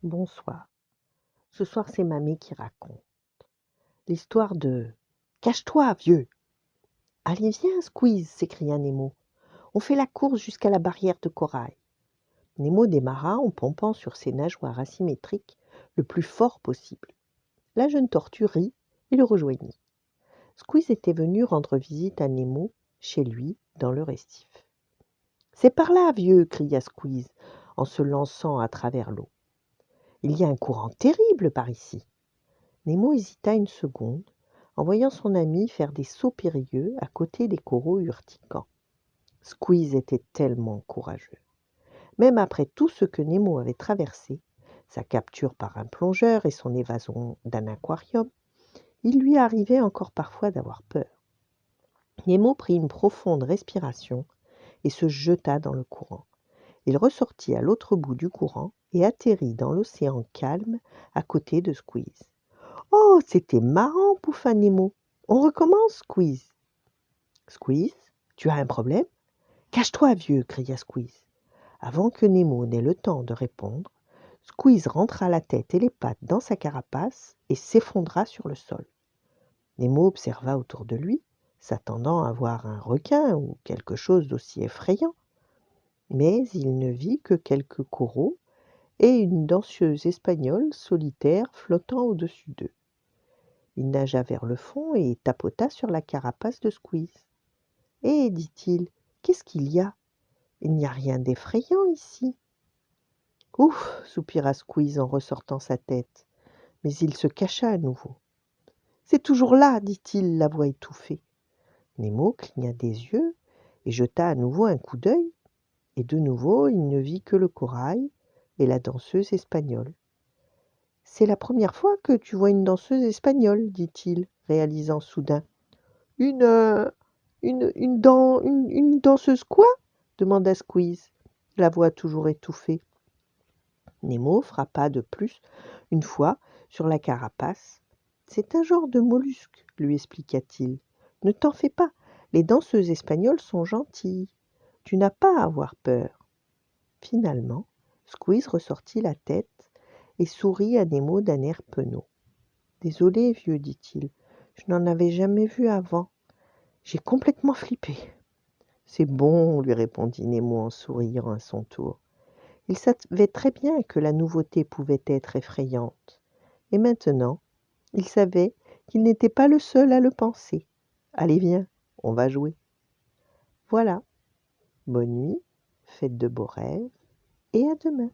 Bonsoir. Ce soir, c'est mamie qui raconte. L'histoire de Cache-toi, vieux! Allez, viens, Squeeze! S'écria Nemo. On fait la course jusqu'à la barrière de corail. Nemo démarra en pompant sur ses nageoires asymétriques le plus fort possible. La jeune tortue rit et le rejoignit. Squeeze était venu rendre visite à Nemo, chez lui, dans le récif. C'est par là, vieux! Cria Squeeze en se lançant à travers l'eau. Il y a un courant terrible par ici. Nemo hésita une seconde, en voyant son ami faire des sauts périlleux à côté des coraux urticants. Squeeze était tellement courageux. Même après tout ce que Nemo avait traversé, sa capture par un plongeur et son évasion d'un aquarium, il lui arrivait encore parfois d'avoir peur. Nemo prit une profonde respiration et se jeta dans le courant. Il ressortit à l'autre bout du courant et atterrit dans l'océan calme à côté de Squeeze. Oh, c'était marrant, bouffa Nemo. On recommence, Squeeze. Squeeze, tu as un problème? Cache-toi, vieux, cria Squeeze. Avant que Nemo n'ait le temps de répondre, Squeeze rentra la tête et les pattes dans sa carapace et s'effondra sur le sol. Nemo observa autour de lui, s'attendant à voir un requin ou quelque chose d'aussi effrayant. Mais il ne vit que quelques coraux et une danseuse espagnole solitaire flottant au-dessus d'eux. Il nagea vers le fond et tapota sur la carapace de Squeeze. « Hé, dit-il, qu'est-ce qu'il y a? Il n'y a rien d'effrayant ici. » « Ouf !» soupira Squeeze en ressortant sa tête, mais il se cacha à nouveau. « C'est toujours là, dit-il, la voix étouffée. » Nemo cligna des yeux et jeta à nouveau un coup d'œil, et de nouveau il ne vit que le corail et la danseuse espagnole. « C'est la première fois que tu vois une danseuse espagnole, dit-il, réalisant soudain. Une danseuse quoi? Demanda Squeeze, la voix toujours étouffée. Nemo frappa de plus une fois sur la carapace. C'est un genre de mollusque, lui expliqua-t-il. Ne t'en fais pas, les danseuses espagnoles sont gentilles. Tu n'as pas à avoir peur. Finalement, Squeeze ressortit la tête et sourit à Nemo d'un air penaud. Désolé, vieux, dit-il, je n'en avais jamais vu avant. J'ai complètement flippé. C'est bon, lui répondit Nemo en souriant à son tour. Il savait très bien que la nouveauté pouvait être effrayante. Et maintenant, il savait qu'il n'était pas le seul à le penser. Allez, viens, on va jouer. Voilà. Bonne nuit, faites de beaux rêves et à demain.